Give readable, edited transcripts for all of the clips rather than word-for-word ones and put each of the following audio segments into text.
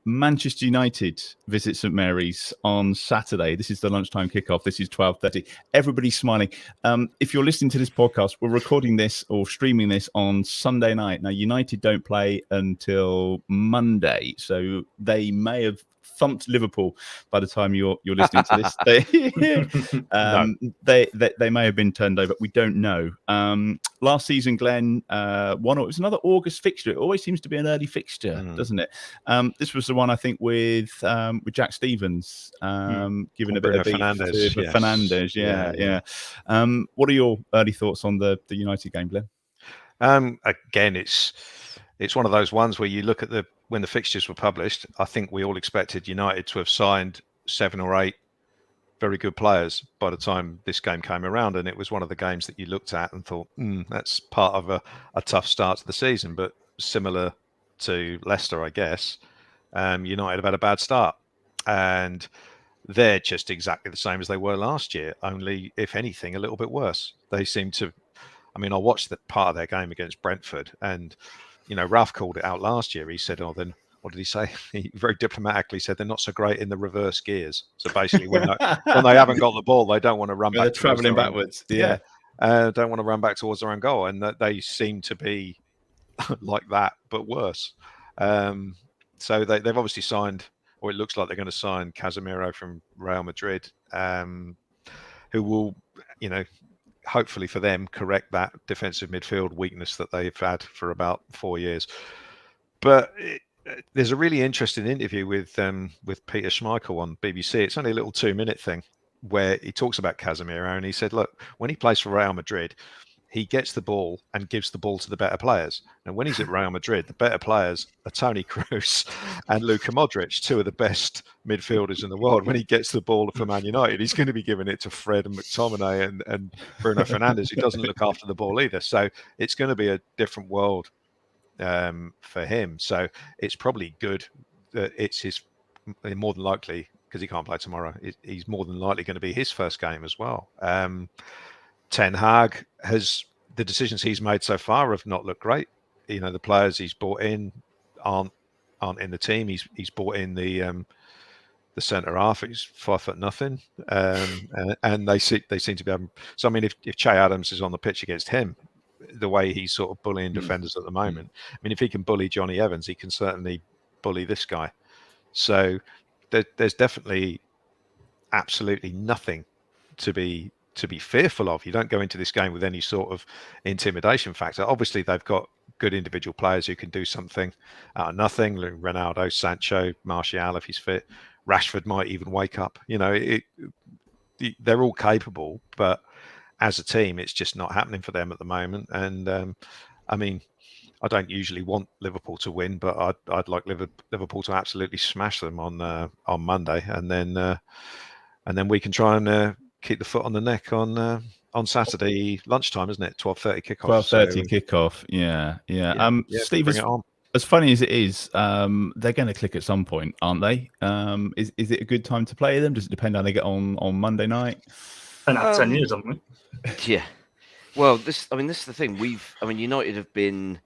Manchester United visit St Mary's on Saturday. This is the lunchtime kickoff. This is 12:30. Everybody's smiling. If you're listening to this podcast, we're recording this or streaming this on Sunday night. Now, United don't play until Monday, so they may have thumped Liverpool by the time you're listening to this. They may have been turned over. We don't know. Last season, Glenn won. It was another August fixture. It always seems to be an early fixture, doesn't it? This was the one, I think, with Jack Stevens giving a bit of beef to Fernandes. Yeah. What are your early thoughts on the United game, Glenn? Again, it's one of those ones where you look at when the fixtures were published. I think we all expected United to have signed 7 or 8 very good players by the time this game came around, and it was one of the games that you looked at and thought, that's part of a tough start to the season. But similar to Leicester, I guess, United have had a bad start, and they're just exactly the same as they were last year, only, if anything, a little bit worse. They seem to, I mean, I watched that part of their game against Brentford, and, you know, Ralph called it out last year. He said, then what did he say? He very diplomatically said they're not so great in the reverse gears. So basically, when they haven't got the ball, they don't want to run back. They're travelling backwards. Yeah. Don't want to run back towards their own goal. And they seem to be like that, but worse. So they've obviously signed, or it looks like they're going to sign Casemiro from Real Madrid, who will, you know, hopefully for them, correct that defensive midfield weakness that they've had for about 4 years. But there's a really interesting interview with Peter Schmeichel on BBC. It's only a little 2-minute thing where he talks about Casemiro, and he said, look, when he plays for Real Madrid, he gets the ball and gives the ball to the better players. And when he's at Real Madrid, the better players are Toni Kroos and Luka Modric, 2 of the best midfielders in the world. When he gets the ball for Man United, he's going to be giving it to Fred and McTominay and Bruno Fernandes, who doesn't look after the ball either. So it's going to be a different world for him. So it's probably good that it's his, more than likely, because he can't play tomorrow, he's more than likely going to be his first game as well. Ten Hag the decisions he's made so far have not looked great. You know, the players he's brought in aren't in the team. He's brought in the centre half. He's 5'0", and they seem to be having. So I mean, if Che Adams is on the pitch against him, the way he's sort of bullying defenders at the moment, I mean, if he can bully Johnny Evans, he can certainly bully this guy. So there's definitely absolutely nothing to be fearful of. You don't go into this game with any sort of intimidation factor. Obviously, they've got good individual players who can do something out of nothing. Ronaldo, Sancho, Martial, if he's fit. Rashford might even wake up. You know, they're all capable, but as a team, it's just not happening for them at the moment. And I mean, I don't usually want Liverpool to win, but I'd like Liverpool to absolutely smash them on Monday, and then we can try and keep the foot on the neck on Saturday lunchtime, isn't it? 12:30 kickoff. 12:30 kickoff. Yeah. Steve, as funny as it is, they're going to click at some point, aren't they? Is it a good time to play them? Does it depend how they get on Monday night? And after 10 years, haven't we? Yeah. Well, this is the thing. United have been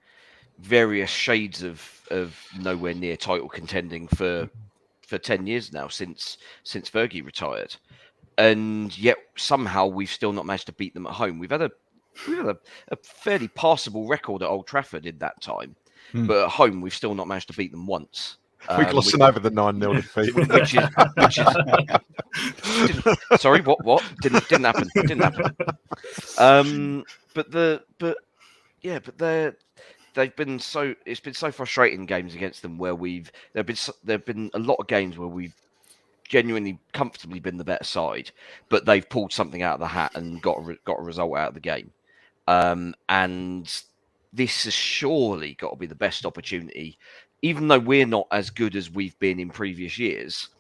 various shades of nowhere near title contending for 10 years now, since Fergie retired. And yet somehow we've still not managed to beat them at home. We've had a fairly passable record at Old Trafford in that time, but at home we've still not managed to beat them once. We've lost them over the 9-0 defeat. Which is sorry, what? Didn't happen. They've been so. It's been so frustrating games against them where there've been a lot of games where we've genuinely comfortably been the better side, but they've pulled something out of the hat and got a result out of the game. And this has surely got to be the best opportunity, even though we're not as good as we've been in previous years.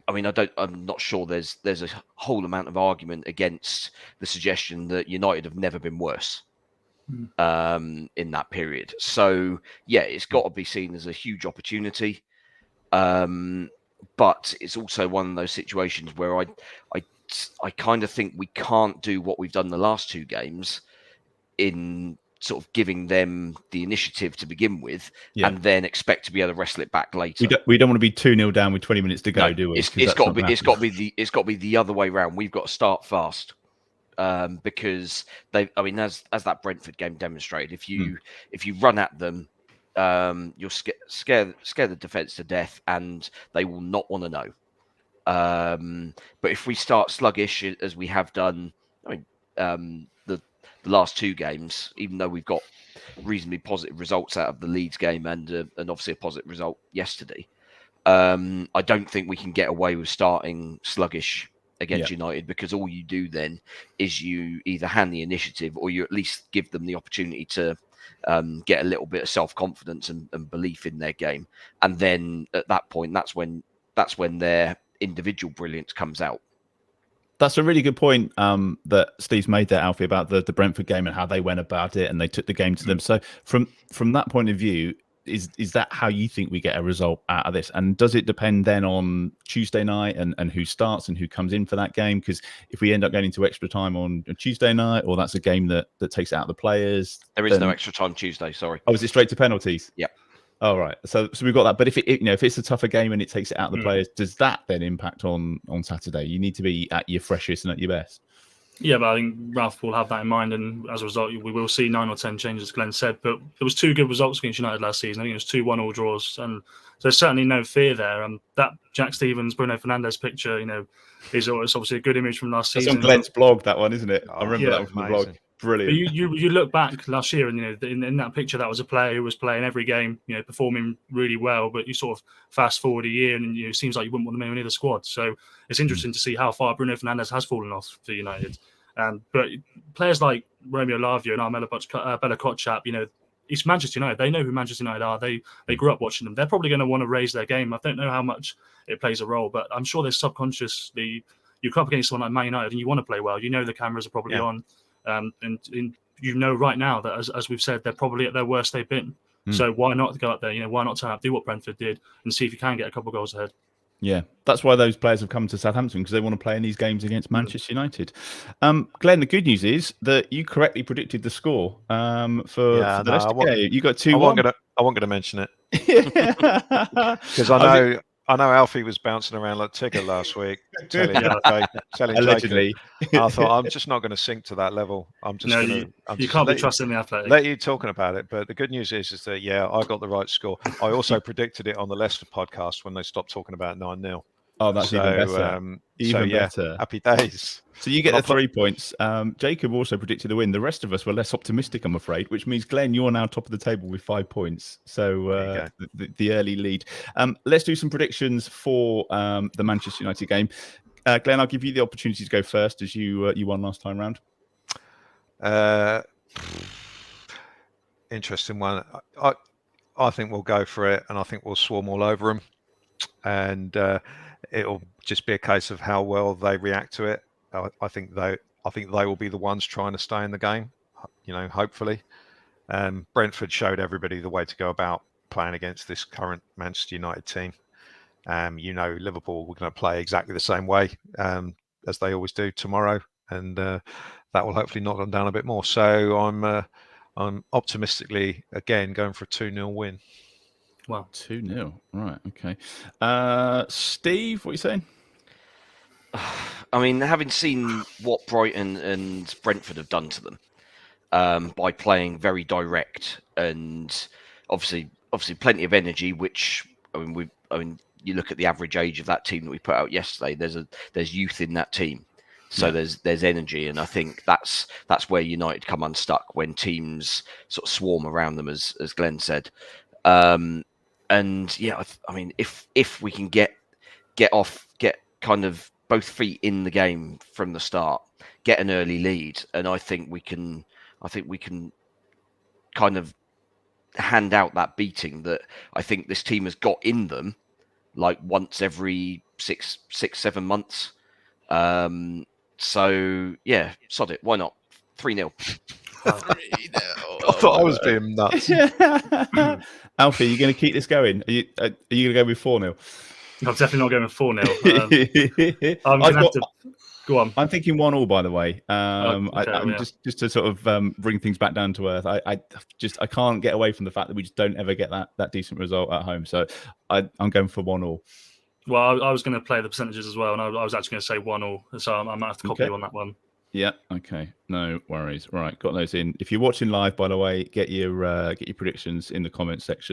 I mean, I'm not sure there's a whole amount of argument against the suggestion that United have never been worse in that period. So yeah, it's got to be seen as a huge opportunity. But it's also one of those situations where I kind of think we can't do what we've done the last 2 games in sort of giving them the initiative to begin with, Yeah. and then expect to be able to wrestle it back later. We don't want to be 2-0 down with 20 minutes to go, No, do we? It's 'Cause that's got to not be. gonna It's got to happen. be the other way around. We've got to start fast. Because as that Brentford game demonstrated, if you run at them, you'll scare the defence to death, and they will not want to know. But if we start sluggish, as we have done, the last 2 games, even though we've got reasonably positive results out of the Leeds game and obviously a positive result yesterday, I don't think we can get away with starting sluggish against United, because all you do then is you either hand the initiative, or you at least give them the opportunity to get a little bit of self-confidence and belief in their game, and then at that point, that's when their individual brilliance comes out. That's a really good point that Steve's made there, Alfie, about the Brentford game and how they went about it and they took the game to them. So from that point of view, is that how you think we get a result out of this? And does it depend then on Tuesday night and who starts and who comes in for that game? Because if we end up going into extra time on Tuesday night, or that's a game that takes it out of the players, there is no extra time Tuesday. Sorry. Oh, is it straight to penalties? Yep. Oh, right. So we've got that. But if if it's a tougher game and it takes it out of the players, does that then impact on Saturday? You need to be at your freshest and at your best. Yeah, but I think Ralph will have that in mind, and as a result, we will see 9 or 10 changes, as Glenn said. But there was 2 good results against United last season. I think it was 2 1-all draws, and there's certainly no fear there. That Jack Stevens, Bruno Fernandes picture, is obviously a good image from last That's season. on Glenn's blog, that one, isn't it? I remember yeah, that from the blog. Brilliant. But you look back last year, and in that picture, that was a player who was playing every game, performing really well. But you sort of fast forward a year, and it seems like you wouldn't want them in the squad. So it's interesting to see how far Bruno Fernandes has fallen off for United. But players like Romeo Lavia and Armella Bella Kotchap, it's Manchester United. They know who Manchester United are. They grew up watching them. They're probably going to want to raise their game. I don't know how much it plays a role, but I'm sure there's subconsciously, you come up against someone like Man United and you want to play well. The cameras are probably on. And right now that, as we've said, they're probably at their worst they've been. So why not go up there? Why not do what Brentford did and see if you can get a couple of goals ahead? Yeah, that's why those players have come to Southampton, because they want to play in these games against Manchester United. Glenn, the good news is that you correctly predicted the score for the Leicester game. You got 2-1. I wasn't going to mention it because I know Alfie was bouncing around like Tigger last week, telling allegedly. Jacob. I thought, I'm just not going to sink to that level. You can't be trusting the Athletic. Let you talking about it, but the good news is that I got the right score. I also predicted it on the Leicester podcast when they stopped talking about 9-0. Oh, that's even better. Even better. Happy days. So you get the 3 points. Jacob also predicted a win. The rest of us were less optimistic, I'm afraid, which means, Glenn, you're now top of the table with 5 points. So the early lead. Let's do some predictions for the Manchester United game. Glenn, I'll give you the opportunity to go first, as you won last time round. Interesting one. I think we'll go for it, and I think we'll swarm all over them. And it'll just be a case of how well they react to it. I think they will be the ones trying to stay in the game. Hopefully. Brentford showed everybody the way to go about playing against this current Manchester United team. Liverpool were going to play exactly the same way as they always do tomorrow, and that will hopefully knock them down a bit more. So I'm optimistically again going for a 2-0 win. Wow, 2-0. Right, okay. Steve, what are you saying? I mean, having seen what Brighton and Brentford have done to them by playing very direct and obviously plenty of energy, which you look at the average age of that team that we put out yesterday. There's youth in that team, so there's energy, and I think that's where United come unstuck when teams sort of swarm around them, as Glenn said. If we can get kind of both feet in the game from the start, get an early lead, and I think we can kind of hand out that beating that I think this team has got in them, like once every 6-7 months. So yeah, sod it. Why not? 3-0. 3-0. I thought I was being nuts. Alfie, are you going to keep this going? Are you going to go with 4-0? I'm definitely not going with 4-0. I'm going to have to go on. I'm thinking 1-1, by the way. Okay, I'm yeah. just to sort of bring things back down to earth. I can't get away from the fact that we just don't ever get that decent result at home. So I'm going for 1-1. Well, I was going to play the percentages as well, and I was actually going to say 1-1. So I might have to copy Okay. you on that one. Yeah. Okay. No worries. Right. Got those in. If you're watching live, by the way, get your predictions in the comments section.